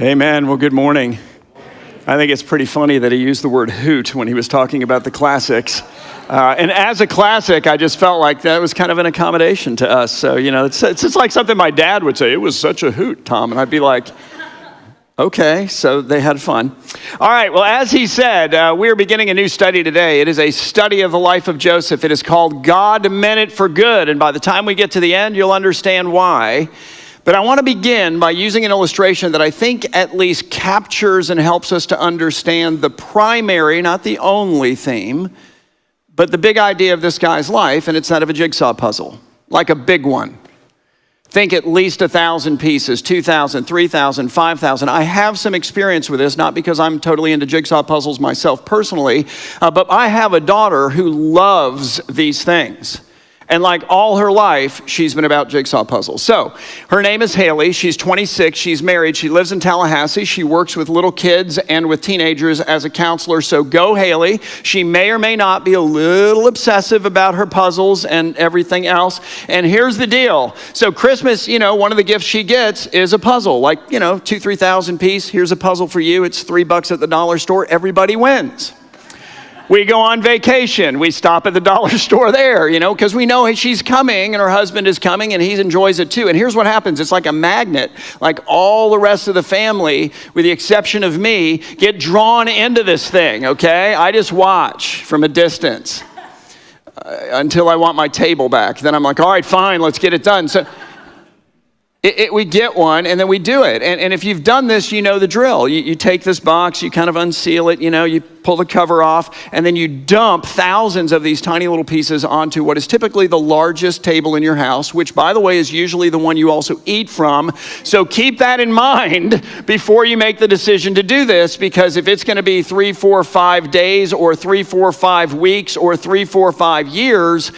Amen. Well, good morning. I think it's pretty funny that he used the word hoot when he was talking about the classics. And as a classic, I just felt like that was kind of an accommodation to us. So, it's just like something my dad would say. It was such a hoot, Tom. And I'd be like, okay, so they had fun. All right, well, as he said, we're beginning a new study today. It is a study of the life of Joseph. It is called God Meant It for Good. And by the time we get to the end, you'll understand why. But I want to begin by using an illustration that I think at least captures and helps us to understand the primary, not the only theme, but the big idea of this guy's life, and it's that of a jigsaw puzzle, like a big one. Think at least 1,000 pieces, 2,000, 3,000, 5,000. I have some experience with this, not because I'm totally into jigsaw puzzles myself personally, but I have a daughter who loves these things. And like all her life, she's been about jigsaw puzzles. So her name is Haley. She's 26. She's married. She lives in Tallahassee. She works with little kids and with teenagers as a counselor. So go, Haley. She may or may not be a little obsessive about her puzzles and everything else. And here's the deal. So Christmas, one of the gifts she gets is a puzzle. Like, 2,000, 3,000 piece. Here's a puzzle for you. It's $3 at the dollar store. Everybody wins. We go on vacation. We stop at the dollar store there, because we know she's coming and her husband is coming and he enjoys it too. And here's what happens. It's like a magnet. Like all the rest of the family, with the exception of me, get drawn into this thing, okay? I just watch from a distance until I want my table back. Then I'm like, all right, fine, let's get it done. So we get one and then we do it. And if you've done this, you know the drill. You take this box, you kind of unseal it, you pull the cover off, and then you dump thousands of these tiny little pieces onto what is typically the largest table in your house, which, by the way, is usually the one you also eat from. So keep that in mind before you make the decision to do this, because if it's going to be 3, 4, 5 days or 3, 4, 5 weeks or 3, 4, 5 years,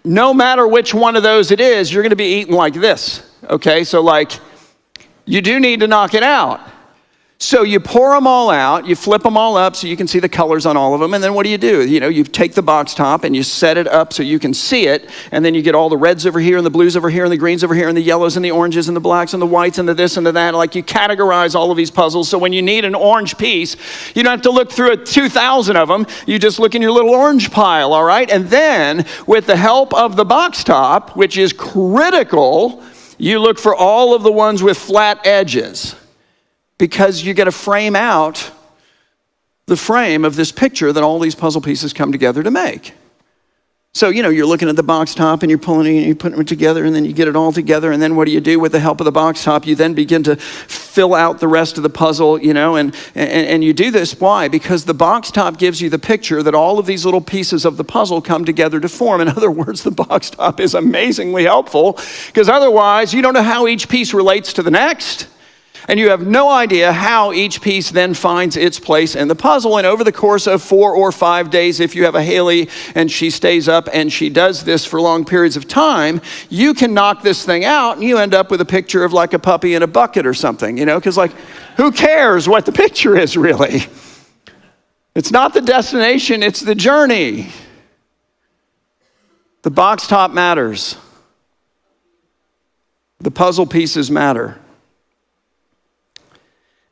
no matter which one of those it is, you're going to be eating like this. Okay, so you do need to knock it out. So you pour them all out, you flip them all up so you can see the colors on all of them, and then what do? You take the box top and you set it up so you can see it, and then you get all the reds over here, and the blues over here, and the greens over here, and the yellows, and the oranges, and the blacks, and the whites, and the this, and the that. Like, you categorize all of these puzzles, so when you need an orange piece, you don't have to look through 2,000 of them, you just look in your little orange pile, all right? And then, with the help of the box top, which is critical, you look for all of the ones with flat edges, because you got to frame out the frame of this picture that all these puzzle pieces come together to make. So, you're looking at the box top and you're pulling it and you're putting it together, and then you get it all together, and then what do? With the help of the box top, you then begin to fill out the rest of the puzzle, and you do this. Why? Because the box top gives you the picture that all of these little pieces of the puzzle come together to form. In other words, the box top is amazingly helpful, because otherwise you don't know how each piece relates to the next. And you have no idea how each piece then finds its place in the puzzle. And over the course of 4 or 5 days, if you have a Haley and she stays up and she does this for long periods of time, you can knock this thing out and you end up with a picture of like a puppy in a bucket or something, because who cares what the picture is really? It's not the destination, it's the journey. The box top matters. The puzzle pieces matter.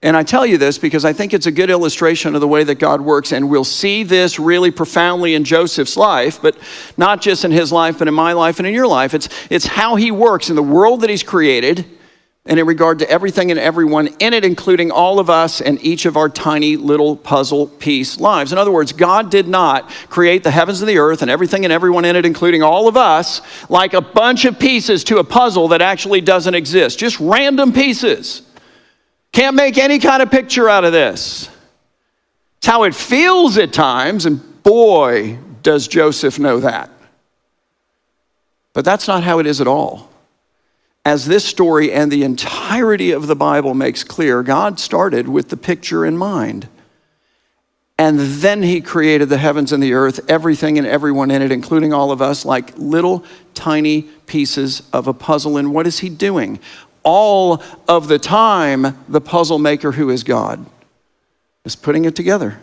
And I tell you this because I think it's a good illustration of the way that God works, and we'll see this really profoundly in Joseph's life, but not just in his life, but in my life and in your life. It's how he works in the world that he's created, and in regard to everything and everyone in it, including all of us and each of our tiny little puzzle piece lives. In other words, God did not create the heavens and the earth and everything and everyone in it, including all of us, like a bunch of pieces to a puzzle that actually doesn't exist. Just random pieces. Can't make any kind of picture out of this. It's how it feels at times, and boy, does Joseph know that. But that's not how it is at all. As this story and the entirety of the Bible makes clear, God started with the picture in mind. And then he created the heavens and the earth, everything and everyone in it, including all of us, like little tiny pieces of a puzzle. And what is he doing? All of the time, the puzzle maker, who is God, is putting it together.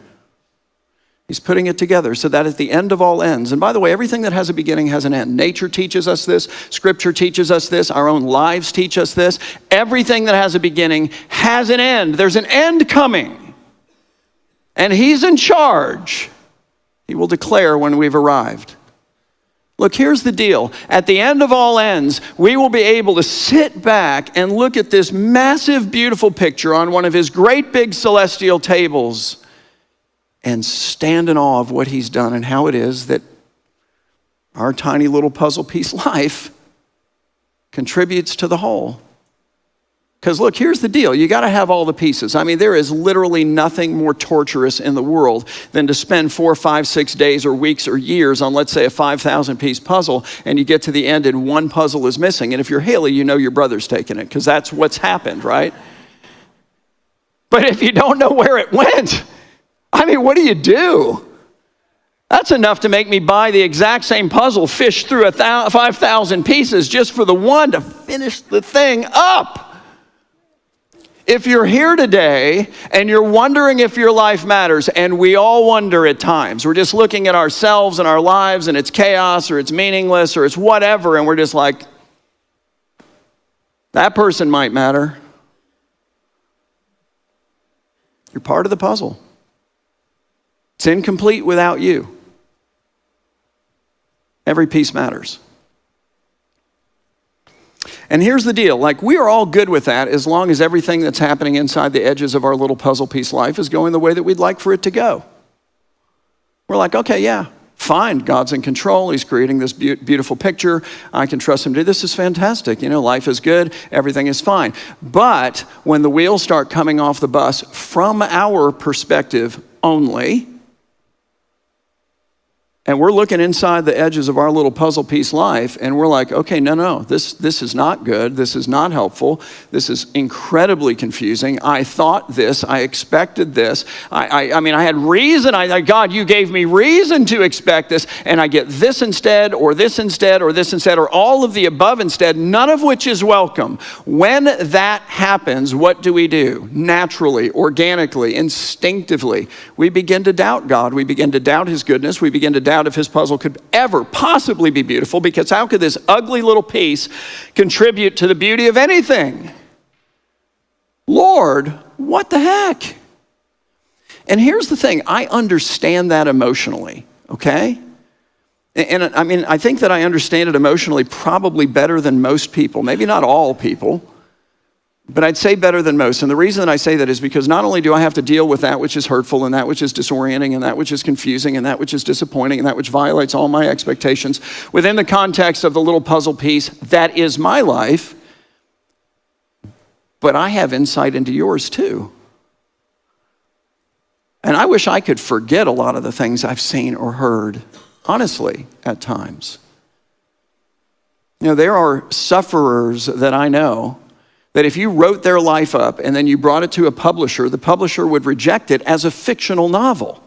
He's putting it together so that at the end of all ends, and by the way, everything that has a beginning has an end. Nature teaches us this. Scripture teaches us this. Our own lives teach us this. Everything that has a beginning has an end. There's an end coming. And he's in charge. He will declare when we've arrived. Look, here's the deal. At the end of all ends, we will be able to sit back and look at this massive, beautiful picture on one of his great big celestial tables and stand in awe of what he's done and how it is that our tiny little puzzle piece life contributes to the whole. Because look, here's the deal. You got to have all the pieces. I mean, there is literally nothing more torturous in the world than to spend 4, 5, 6 days or weeks or years on, let's say, a 5,000 piece puzzle, and you get to the end and one puzzle is missing. And if you're Haley, you know your brother's taken it, because that's what's happened, right? But if you don't know where it went, I mean, what do? That's enough to make me buy the exact same puzzle, fish through 5,000 pieces just for the one to finish the thing up. If you're here today and you're wondering if your life matters, and we all wonder at times, we're just looking at ourselves and our lives and it's chaos or it's meaningless or it's whatever, and we're just like, that person might matter. You're part of the puzzle. It's incomplete without you. Every piece matters. And here's the deal, like we are all good with that as long as everything that's happening inside the edges of our little puzzle piece life is going the way that we'd like for it to go. We're like, okay, yeah, fine, God's in control, he's creating this beautiful picture, I can trust him to do this, is fantastic, life is good, everything is fine. But when the wheels start coming off the bus from our perspective only, and we're looking inside the edges of our little puzzle piece life, and we're like, okay, no, this is not good. This is not helpful. This is incredibly confusing. I thought this. I expected this. I mean, I had reason. God, you gave me reason to expect this, and I get this instead, or this instead, or this instead, or all of the above instead, none of which is welcome. When that happens, what do? Naturally, organically, instinctively, we begin to doubt God. We begin to doubt his goodness. We begin to doubt if his puzzle could ever possibly be beautiful, because how could this ugly little piece contribute to the beauty of anything? Lord, what the heck? And here's the thing, I understand that emotionally, okay? And I mean, I think that I understand it emotionally probably better than most people, maybe not all people, but I'd say better than most. And the reason that I say that is because not only do I have to deal with that which is hurtful and that which is disorienting and that which is confusing and that which is disappointing and that which violates all my expectations within the context of the little puzzle piece that is my life, but I have insight into yours too. And I wish I could forget a lot of the things I've seen or heard, honestly, at times. There are sufferers that I know that if you wrote their life up and then you brought it to a publisher, the publisher would reject it as a fictional novel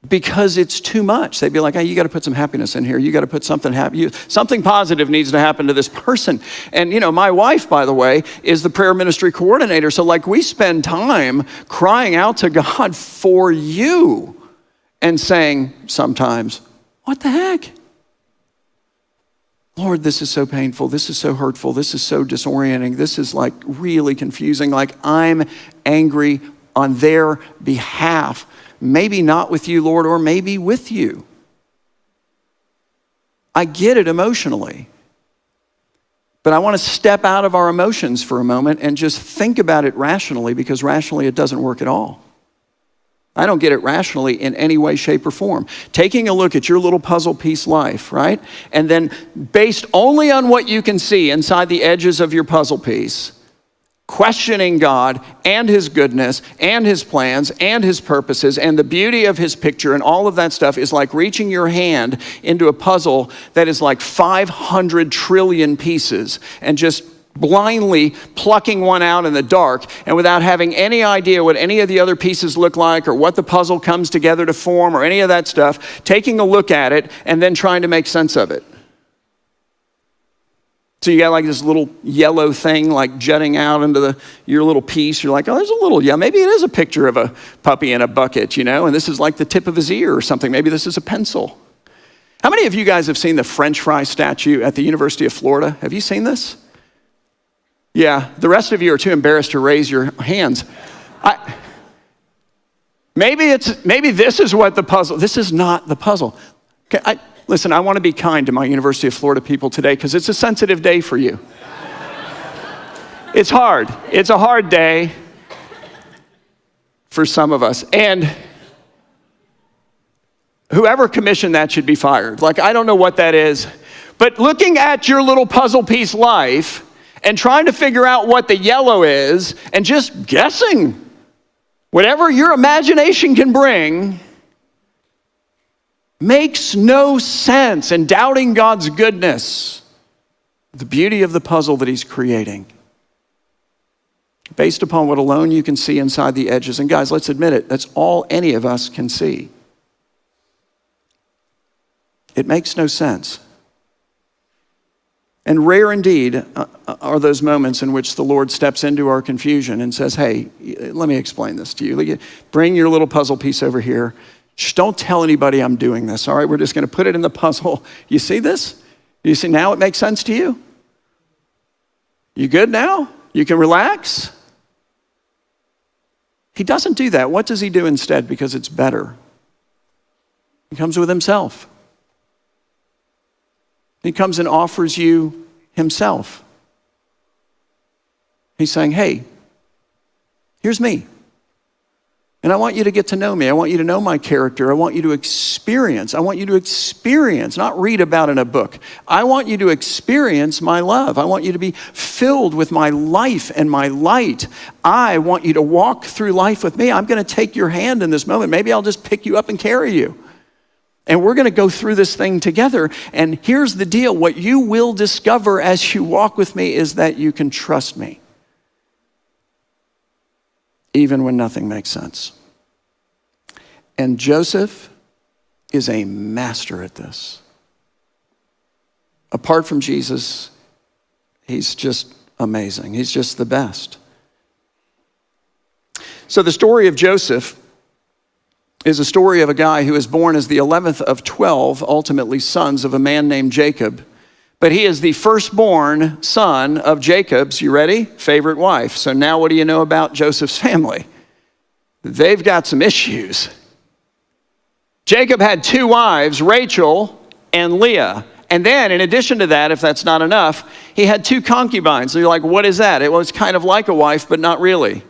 because it's too much. They'd be like, hey, you got to put some happiness in here. You got to put something happy. Something positive needs to happen to this person. And my wife, by the way, is the prayer ministry coordinator. So we spend time crying out to God for you and saying sometimes, what the heck? Lord, this is so painful, this is so hurtful, this is so disorienting, this is really confusing, I'm angry on their behalf. Maybe not with you, Lord, or maybe with you. I get it emotionally. But I want to step out of our emotions for a moment and just think about it rationally, because rationally it doesn't work at all. I don't get it rationally in any way, shape, or form. Taking a look at your little puzzle piece life, right? And then based only on what you can see inside the edges of your puzzle piece, questioning God and his goodness and his plans and his purposes and the beauty of his picture and all of that stuff is like reaching your hand into a puzzle that is 500 trillion pieces and just blindly plucking one out in the dark and without having any idea what any of the other pieces look like or what the puzzle comes together to form or any of that stuff, taking a look at it and then trying to make sense of it. So you got like this little yellow thing like jutting out into your little piece. You're like, oh, there's a little, yeah, maybe it is a picture of a puppy in a bucket, and this is like the tip of his ear or something. Maybe this is a pencil. How many of you guys have seen the French fry statue at the University of Florida? Have you seen this? Yeah, the rest of you are too embarrassed to raise your hands. Maybe this is what the puzzle, this is not the puzzle. Okay, listen, I want to be kind to my University of Florida people today because it's a sensitive day for you. It's hard. It's a hard day for some of us. And whoever commissioned that should be fired. Like, I don't know what that is. But looking at your little puzzle piece life and trying to figure out what the yellow is and just guessing whatever your imagination can bring makes no sense, and doubting God's goodness, the beauty of the puzzle that he's creating, based upon what alone you can see inside the edges. And guys, let's admit it, that's all any of us can see. It makes no sense. And rare indeed are those moments in which the Lord steps into our confusion and says, hey, let me explain this to you. Bring your little puzzle piece over here. Shh, don't tell anybody I'm doing this, all right? We're just going to put it in the puzzle. You see this? You see now it makes sense to you? You good now? You can relax? He doesn't do that. What does he do instead? Because it's better. He comes with himself. He comes and offers you himself. He's saying, hey, here's me. And I want you to get to know me. I want you to know my character. I want you to experience. I want you to experience, not read about in a book. I want you to experience my love. I want you to be filled with my life and my light. I want you to walk through life with me. I'm going to take your hand in this moment. Maybe I'll just pick you up and carry you. And we're going to go through this thing together. And here's the deal. What you will discover as you walk with me is that you can trust me, even when nothing makes sense. And Joseph is a master at this. Apart from Jesus, he's just amazing. He's just the best. So the story of Joseph is a story of a guy who is born as the 11th of 12, ultimately sons of a man named Jacob. But he is the firstborn son of Jacob's, you ready? Favorite wife. So now what do you know about Joseph's family? They've got some issues. Jacob had two wives, Rachel and Leah. And then in addition to that, if that's not enough, he had two concubines. So you're like, what is that? Well, it's kind of like a wife, but not really.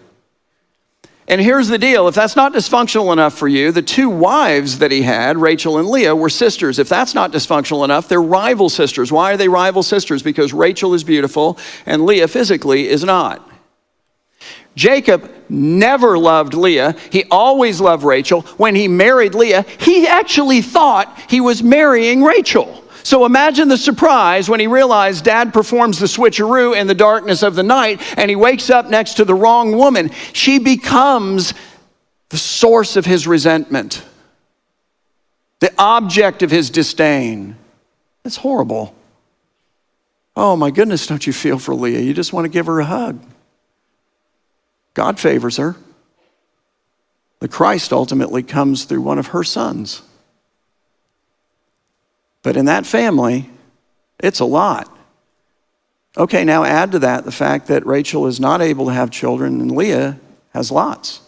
And here's the deal. If that's not dysfunctional enough for you, the two wives that he had, Rachel and Leah, were sisters. If that's not dysfunctional enough, they're rival sisters. Why are they rival sisters? Because Rachel is beautiful and Leah physically is not. Jacob never loved Leah. He always loved Rachel. When he married Leah, he actually thought he was marrying Rachel. So imagine the surprise when he realized Dad performs the switcheroo in the darkness of the night and he wakes up next to the wrong woman. She becomes the source of his resentment, the object of his disdain. It's horrible. Oh my goodness, don't you feel for Leah? You just want to give her a hug. God favors her. The Christ ultimately comes through one of her sons. But in that family, it's a lot. Okay, now add to that the fact that Rachel is not able to have children and Leah has lots.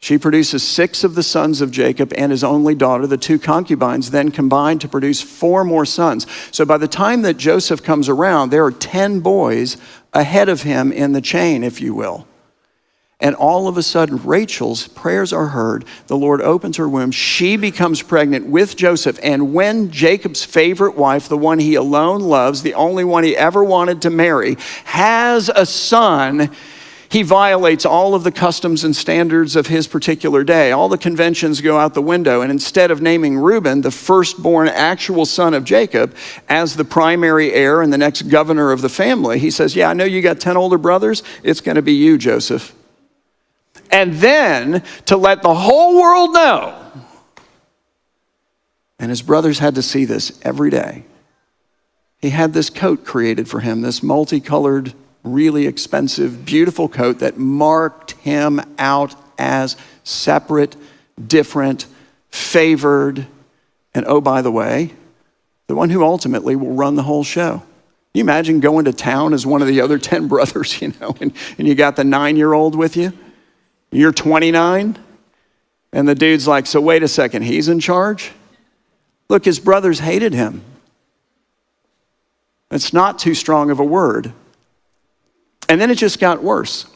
She produces 6 of the sons of Jacob and his only daughter. The two concubines then combine to produce 4 more sons. So by the time that Joseph comes around, there are 10 boys ahead of him in the chain, if you will. And all of a sudden, Rachel's prayers are heard. The Lord opens her womb. She becomes pregnant with Joseph. And when Jacob's favorite wife, the one he alone loves, the only one he ever wanted to marry, has a son, he violates all of the customs and standards of his particular day. All the conventions go out the window. And instead of naming Reuben, the firstborn actual son of Jacob, as the primary heir and the next governor of the family, he says, yeah, I know you got 10 older brothers. It's going to be you, Joseph. And then to let the whole world know, and his brothers had to see this every day, he had this coat created for him, this multicolored, really expensive, beautiful coat that marked him out as separate, different, favored, and oh, by the way, the one who ultimately will run the whole show. You imagine going to town as one of the other 10 brothers, and you got the 9-year-old with you. You're 29, and the dude's like, so wait a second, he's in charge? Look, his brothers hated him. It's not too strong of a word. And then it just got worse.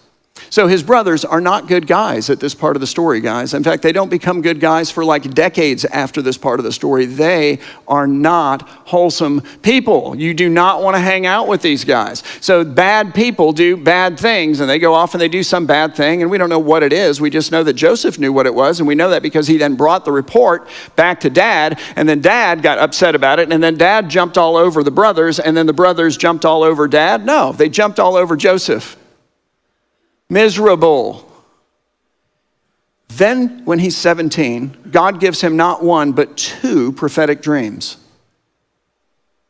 So his brothers are not good guys at this part of the story, guys. In fact, they don't become good guys for like decades after this part of the story. They are not wholesome people. You do not want to hang out with these guys. So bad people do bad things, and they go off and they do some bad thing, and we don't know what it is. We just know that Joseph knew what it was, and we know that because he then brought the report back to Dad, and then Dad got upset about it, and then Dad jumped all over the brothers, and then the brothers jumped all over Dad. No, they jumped all over Joseph. Miserable. Then when he's 17, God gives him not one, but 2 prophetic dreams.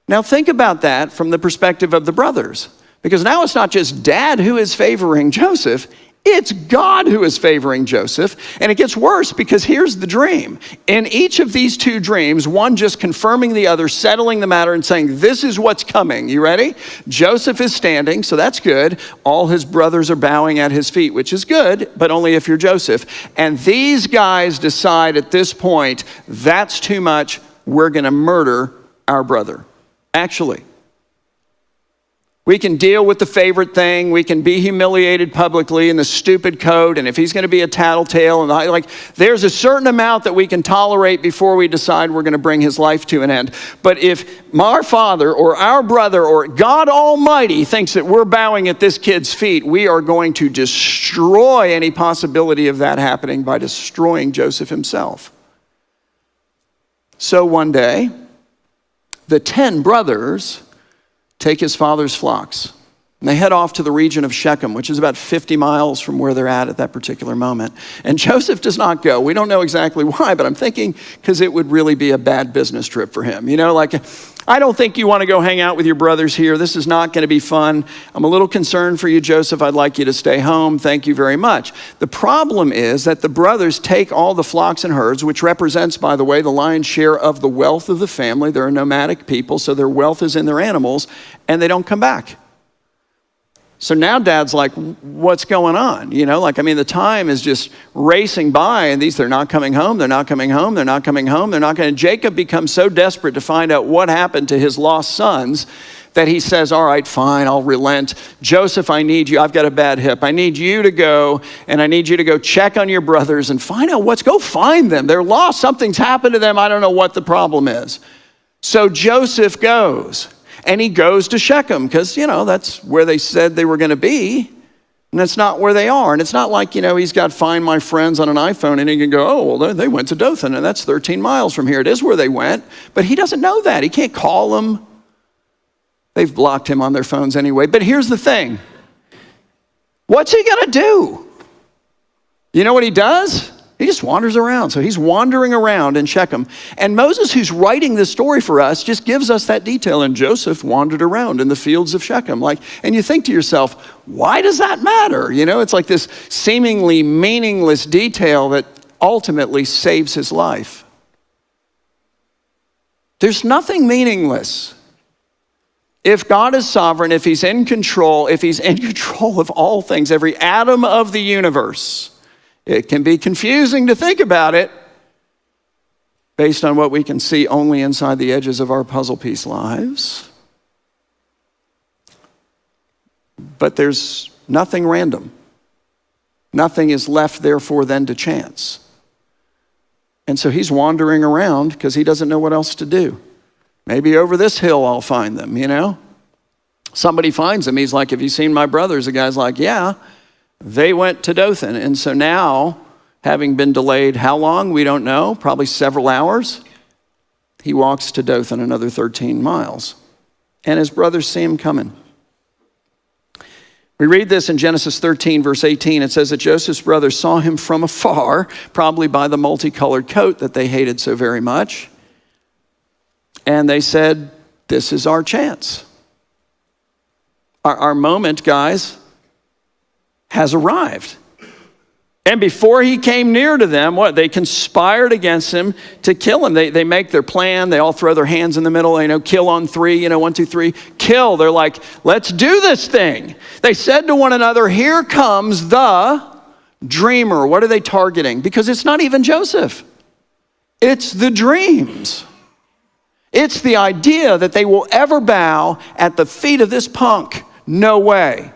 Now think about that from the perspective of the brothers, because now it's not just Dad who is favoring Joseph, it's God who is favoring Joseph. And it gets worse because here's the dream. In each of these 2 dreams, one just confirming the other, settling the matter and saying, this is what's coming. You ready? Joseph is standing, so that's good. All his brothers are bowing at his feet, which is good, but only if you're Joseph. And these guys decide at this point, that's too much. We're going to murder our brother. Actually, we can deal with the favorite thing. We can be humiliated publicly in the stupid code. And if he's going to be a tattletale, and there's a certain amount that we can tolerate before we decide we're going to bring his life to an end. But if our father or our brother or God Almighty thinks that we're bowing at this kid's feet, we are going to destroy any possibility of that happening by destroying Joseph himself. So one day, the 10 brothers take his father's flocks, and they head off to the region of Shechem, which is about 50 miles from where they're at that particular moment. And Joseph does not go. We don't know exactly why, but I'm thinking because it would really be a bad business trip for him. I don't think you want to go hang out with your brothers here. This is not going to be fun. I'm a little concerned for you, Joseph. I'd like you to stay home. Thank you very much. The problem is that the brothers take all the flocks and herds, which represents, by the way, the lion's share of the wealth of the family. They're a nomadic people, so their wealth is in their animals, and they don't come back. So now Dad's like, what's going on? The time is just racing by, and they're not coming home, they're not coming home, they're not coming home, they're not going. Jacob becomes so desperate to find out what happened to his lost sons that he says, all right, fine, I'll relent. Joseph, I need you. I've got a bad hip. I need you to go, and I need you to go check on your brothers and find out go find them. They're lost. Something's happened to them. I don't know what the problem is. So Joseph goes. And he goes to Shechem because, that's where they said they were going to be. And that's not where they are. And it's not like, he's got Find My Friends on an iPhone and he can go, oh, well, they went to Dothan and that's 13 miles from here. It is where they went. But he doesn't know that. He can't call them. They've blocked him on their phones anyway. But here's the thing. What's he going to do? You know what he does? He just wanders around. So he's wandering around in Shechem. And Moses, who's writing this story for us, just gives us that detail. And Joseph wandered around in the fields of Shechem. And you think to yourself, why does that matter? It's like this seemingly meaningless detail that ultimately saves his life. There's nothing meaningless. If God is sovereign, if he's in control of all things, every atom of the universe, it can be confusing to think about it based on what we can see only inside the edges of our puzzle piece lives. But there's nothing random. Nothing is left, therefore, then to chance. And so he's wandering around because he doesn't know what else to do. Maybe over this hill I'll find them, Somebody finds him. He's like, have you seen my brothers? The guy's like, yeah. They went to Dothan, and so now, having been delayed how long? We don't know, probably several hours. He walks to Dothan another 13 miles, and his brothers see him coming. We read this in Genesis 13, verse 18. It says that Joseph's brothers saw him from afar, probably by the multicolored coat that they hated so very much. And they said, this is our chance. Our moment, guys, has arrived. And before he came near to them, what? They conspired against him to kill him. They make their plan. They all throw their hands in the middle, kill on three, 1, 2, 3, kill. They're like, let's do this thing. They said to one another, here comes the dreamer. What are they targeting? Because it's not even Joseph. It's the dreams. It's the idea that they will ever bow at the feet of this punk. No way.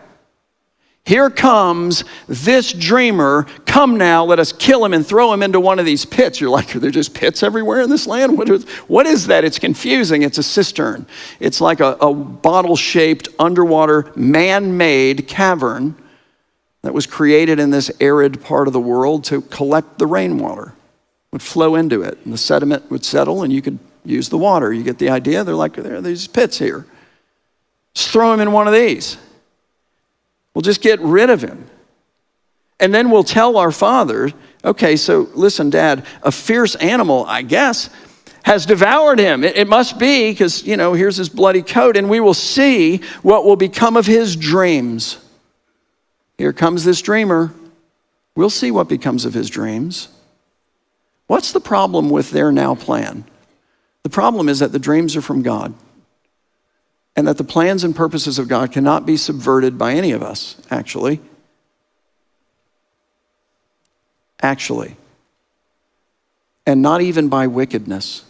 Here comes this dreamer. Come now, let us kill him and throw him into one of these pits. You're like, are there just pits everywhere in this land? What is that? It's confusing. It's a cistern. It's like a bottle-shaped underwater man-made cavern that was created in this arid part of the world to collect the rainwater. It would flow into it, and the sediment would settle, and you could use the water. You get the idea? They're like, there are these pits here. Just throw him in one of these. We'll just get rid of him. And then we'll tell our father, okay, so listen, Dad, a fierce animal, I guess, has devoured him. It must be, because, here's his bloody coat, and we will see what will become of his dreams. Here comes this dreamer. We'll see what becomes of his dreams. What's the problem with their now plan? The problem is that the dreams are from God, and that the plans and purposes of God cannot be subverted by any of us, actually. And not even by wickedness.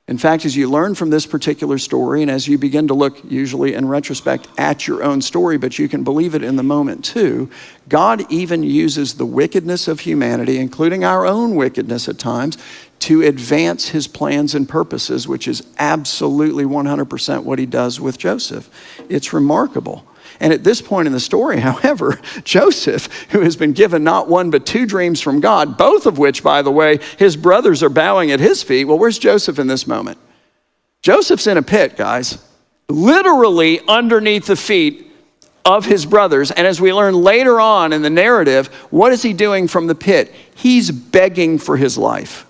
In fact, as you learn from this particular story, and as you begin to look, usually in retrospect, at your own story, but you can believe it in the moment too, God even uses the wickedness of humanity, including our own wickedness at times, to advance his plans and purposes, which is absolutely 100% what he does with Joseph. It's remarkable. And at this point in the story, however, Joseph, who has been given not one but two dreams from God, both of which, by the way, his brothers are bowing at his feet. Well, where's Joseph in this moment? Joseph's in a pit, guys, literally underneath the feet of his brothers. And as we learn later on in the narrative, what is he doing from the pit? He's begging for his life.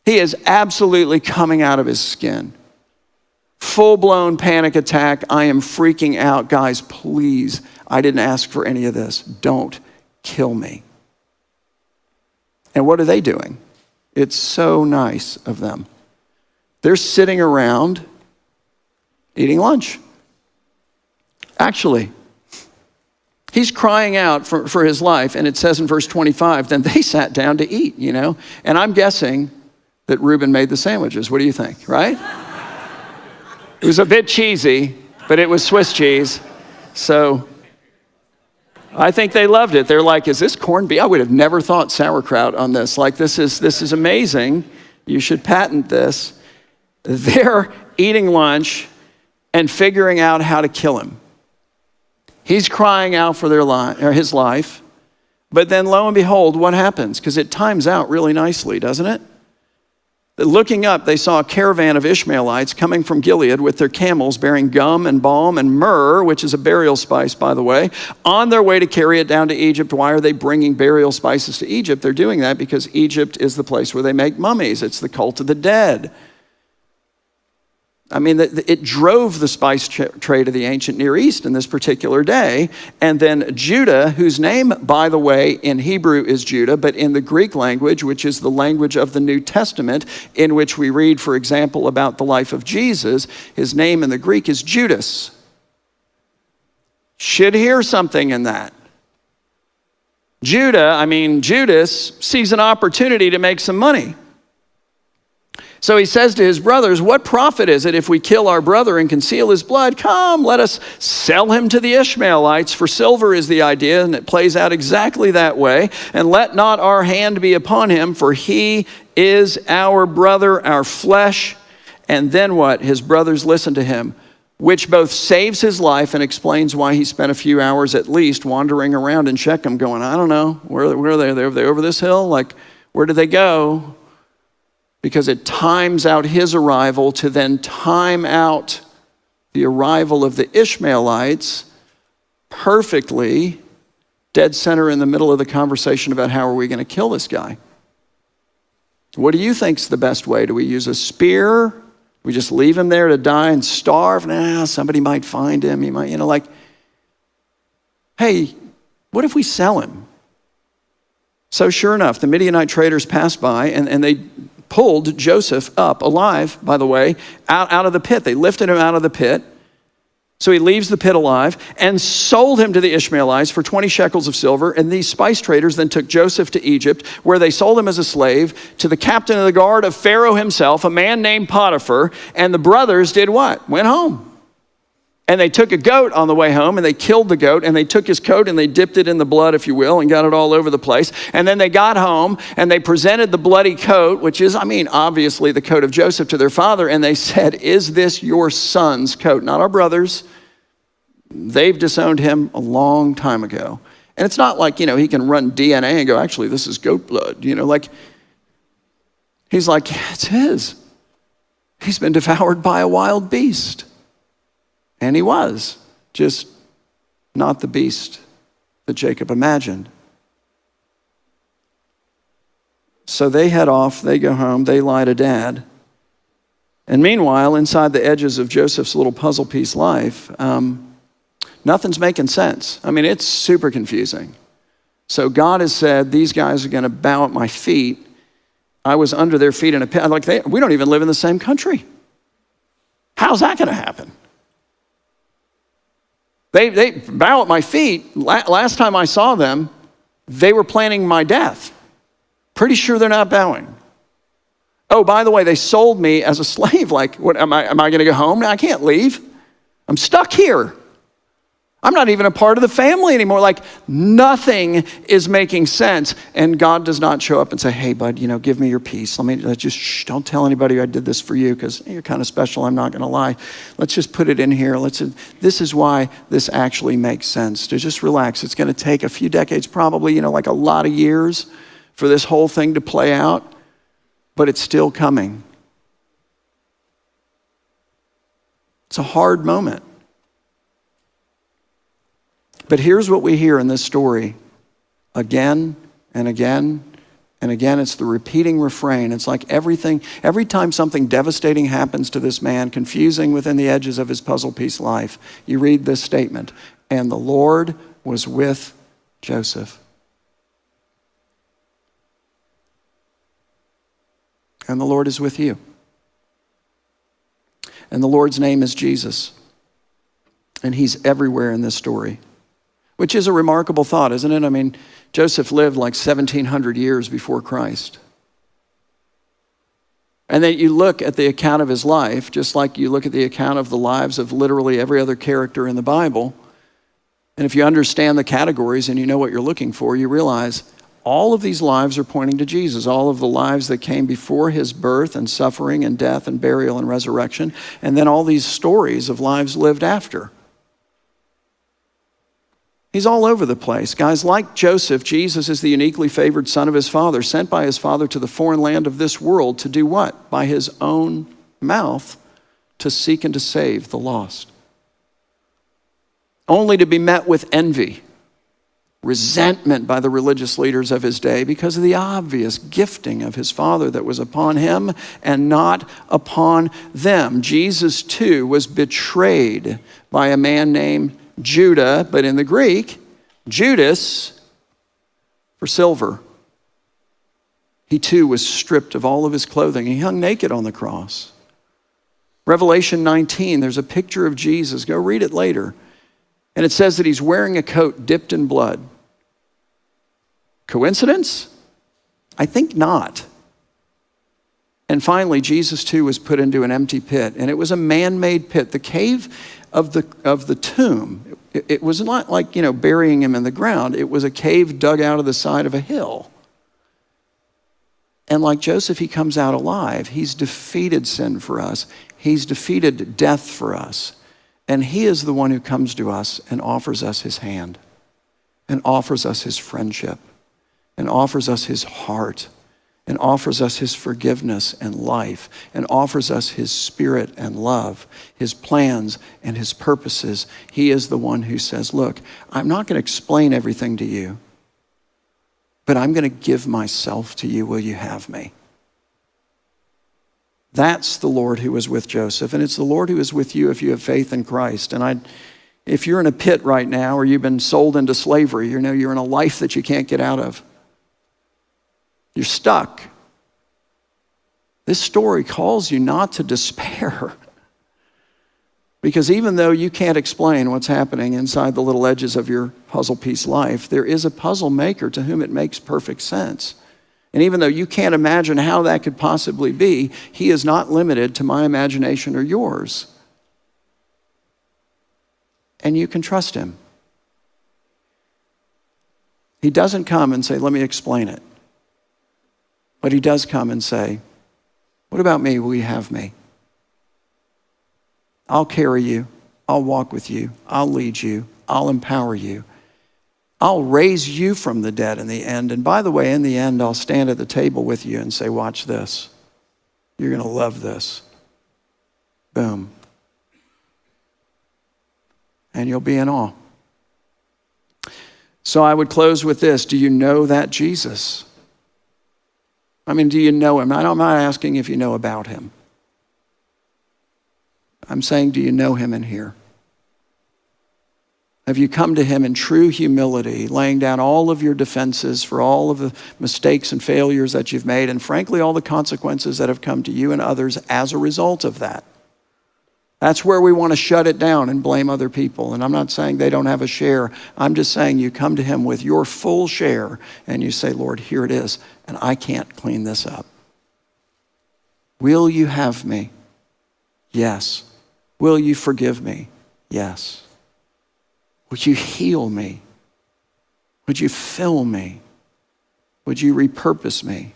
He is absolutely coming out of his skin. Full-blown panic attack. I am freaking out. Guys, please, I didn't ask for any of this. Don't kill me. And what are they doing? It's so nice of them. They're sitting around eating lunch. Actually, he's crying out for his life, and it says in verse 25, then they sat down to eat, And I'm guessing that Reuben made the sandwiches. What do you think, right? It was a bit cheesy, but it was Swiss cheese. So I think they loved it. They're like, is this corned beef? I would have never thought sauerkraut on this. Like, this is amazing. You should patent this. They're eating lunch and figuring out how to kill him. He's crying out for his life. But then lo and behold, what happens? Because it times out really nicely, doesn't it? Looking up, they saw a caravan of Ishmaelites coming from Gilead with their camels bearing gum and balm and myrrh, which is a burial spice, by the way, on their way to carry it down to Egypt. Why are they bringing burial spices to Egypt? They're doing that because Egypt is the place where they make mummies. It's the cult of the dead. I mean, it drove the spice trade of the ancient Near East in this particular day. And then Judah, whose name, by the way, in Hebrew is Judah, but in the Greek language, which is the language of the New Testament, in which we read, for example, about the life of Jesus, his name in the Greek is Judas. Should hear something in that. Judas sees an opportunity to make some money. So he says to his brothers, what profit is it if we kill our brother and conceal his blood? Come, let us sell him to the Ishmaelites, for silver is the idea, and it plays out exactly that way. And let not our hand be upon him, for he is our brother, our flesh. And then what? His brothers listen to him, which both saves his life and explains why he spent a few hours at least wandering around in Shechem going, I don't know, where are they? Are they over this hill? Like, where did they go? Because it times out his arrival to then time out the arrival of the Ishmaelites perfectly, dead center in the middle of the conversation about how are we going to kill this guy. What do you think's the best way? Do we use a spear? We just leave him there to die and starve? Nah, somebody might find him. He might, hey, what if we sell him? So sure enough, the Midianite traders passed by and they pulled Joseph up alive, by the way, out of the pit. They lifted him out of the pit. So he leaves the pit alive and sold him to the Ishmaelites for 20 shekels of silver. And these spice traders then took Joseph to Egypt, where they sold him as a slave to the captain of the guard of Pharaoh himself, a man named Potiphar. And the brothers did what? Went home. And they took a goat on the way home, and they killed the goat, and they took his coat and they dipped it in the blood, if you will, and got it all over the place. And then they got home and they presented the bloody coat, which is, obviously the coat of Joseph, to their father. And they said, "Is this your son's coat?" Not our brother's. They've disowned him a long time ago. And it's not like, he can run DNA and go, actually, this is goat blood. He's like, it's his. He's been devoured by a wild beast. And he was, just not the beast that Jacob imagined. So they head off, they go home, they lie to dad. And meanwhile, inside the edges of Joseph's little puzzle piece life, nothing's making sense. It's super confusing. So God has said, these guys are going to bow at my feet. I was under their feet in a pit. We don't even live in the same country. How's that going to happen? They bow at my feet. Last time I saw them, they were planning my death. Pretty sure they're not bowing. Oh, by the way, they sold me as a slave. What, am I going to go home? I can't leave. I'm stuck here. I'm not even a part of the family anymore. Nothing is making sense. And God does not show up and say, hey, bud, give me your peace. Don't tell anybody I did this for you because you're kind of special. I'm not going to lie. Let's just put it in here. This is why this actually makes sense. To just relax. It's going to take a few decades, probably, a lot of years for this whole thing to play out. But it's still coming. It's a hard moment. But here's what we hear in this story again and again and again. It's the repeating refrain. It's like every time something devastating happens to this man, confusing within the edges of his puzzle piece life, you read this statement, and the Lord was with Joseph. And the Lord is with you. And the Lord's name is Jesus. And he's everywhere in this story. Which is a remarkable thought, isn't it? Joseph lived 1,700 years before Christ. And then you look at the account of his life, just like you look at the account of the lives of literally every other character in the Bible. And if you understand the categories and you know what you're looking for, you realize all of these lives are pointing to Jesus. All of the lives that came before his birth and suffering and death and burial and resurrection. And then all these stories of lives lived after. He's all over the place. Guys, like Joseph, Jesus is the uniquely favored son of his father, sent by his father to the foreign land of this world to do what? By his own mouth, to seek and to save the lost. Only to be met with envy, resentment by the religious leaders of his day because of the obvious gifting of his father that was upon him and not upon them. Jesus, too, was betrayed by a man named Judah, but in the Greek, Judas, for silver. He too was stripped of all of his clothing. He hung naked on the cross. Revelation 19, there's a picture of Jesus. Go read it later. And it says that he's wearing a coat dipped in blood. Coincidence? I think not. And finally, Jesus too was put into an empty pit. And it was a man-made pit. The cave of the tomb, it was not like, burying him in the ground. It was a cave dug out of the side of a hill. And like Joseph, he comes out alive. He's defeated sin for us. He's defeated death for us. And he is the one who comes to us and offers us his hand, and offers us his friendship, and offers us his heart, and offers us his forgiveness and life, and offers us his spirit and love, his plans and his purposes. He is the one who says, look, I'm not going to explain everything to you, but I'm going to give myself to you. Will you have me? That's the Lord who was with Joseph, and it's the Lord who is with you if you have faith in Christ. And if you're in a pit right now, or you've been sold into slavery, you're in a life that you can't get out of. You're stuck. This story calls you not to despair. Because even though you can't explain what's happening inside the little edges of your puzzle piece life, there is a puzzle maker to whom it makes perfect sense. And even though you can't imagine how that could possibly be, he is not limited to my imagination or yours. And you can trust him. He doesn't come and say, let me explain it. But he does come and say, what about me? Will you have me? I'll carry you. I'll walk with you. I'll lead you. I'll empower you. I'll raise you from the dead in the end. And by the way, in the end, I'll stand at the table with you and say, watch this. You're going to love this. Boom. And you'll be in awe. So I would close with this. Do you know that Jesus? I mean, do you know him? I'm not asking if you know about him. I'm saying, do you know him in here? Have you come to him in true humility, laying down all of your defenses for all of the mistakes and failures that you've made, and frankly, all the consequences that have come to you and others as a result of that? That's where we want to shut it down and blame other people. And I'm not saying they don't have a share. I'm just saying you come to him with your full share and you say, Lord, here it is, and I can't clean this up. Will you have me? Yes. Will you forgive me? Yes. Would you heal me? Would you fill me? Would you repurpose me?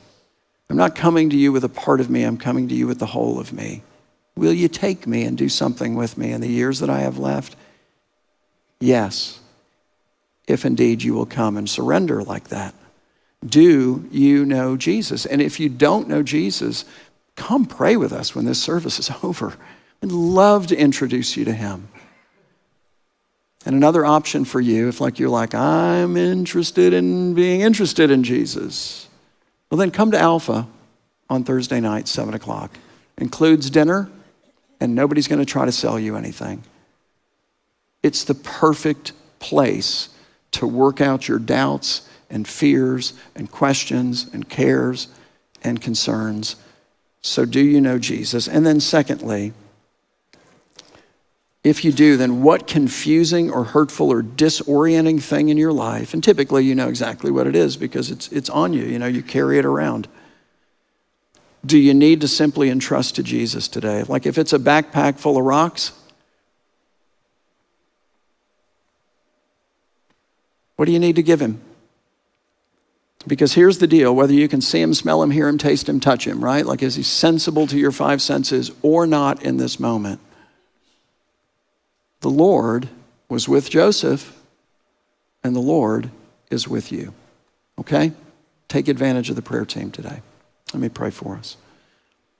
I'm not coming to you with a part of me. I'm coming to you with the whole of me. Will you take me and do something with me in the years that I have left? Yes. If indeed you will come and surrender like that. Do you know Jesus? And if you don't know Jesus, come pray with us when this service is over. I'd love to introduce you to him. And another option for you, if you're like, I'm interested in being interested in Jesus. Well, then come to Alpha on Thursday night, 7 o'clock. Includes dinner, and nobody's going to try to sell you anything. It's the perfect place to work out your doubts and fears and questions and cares and concerns. So do you know Jesus? And then secondly, if you do, then what confusing or hurtful or disorienting thing in your life, and typically you know exactly what it is because it's on you, you carry it around. Do you need to simply entrust to Jesus today? Like if it's a backpack full of rocks, what do you need to give him? Because here's the deal, whether you can see him, smell him, hear him, taste him, touch him, right? Like is he sensible to your 5 senses or not in this moment? The Lord was with Joseph, and the Lord is with you. Okay? Take advantage of the prayer team today. Let me pray for us.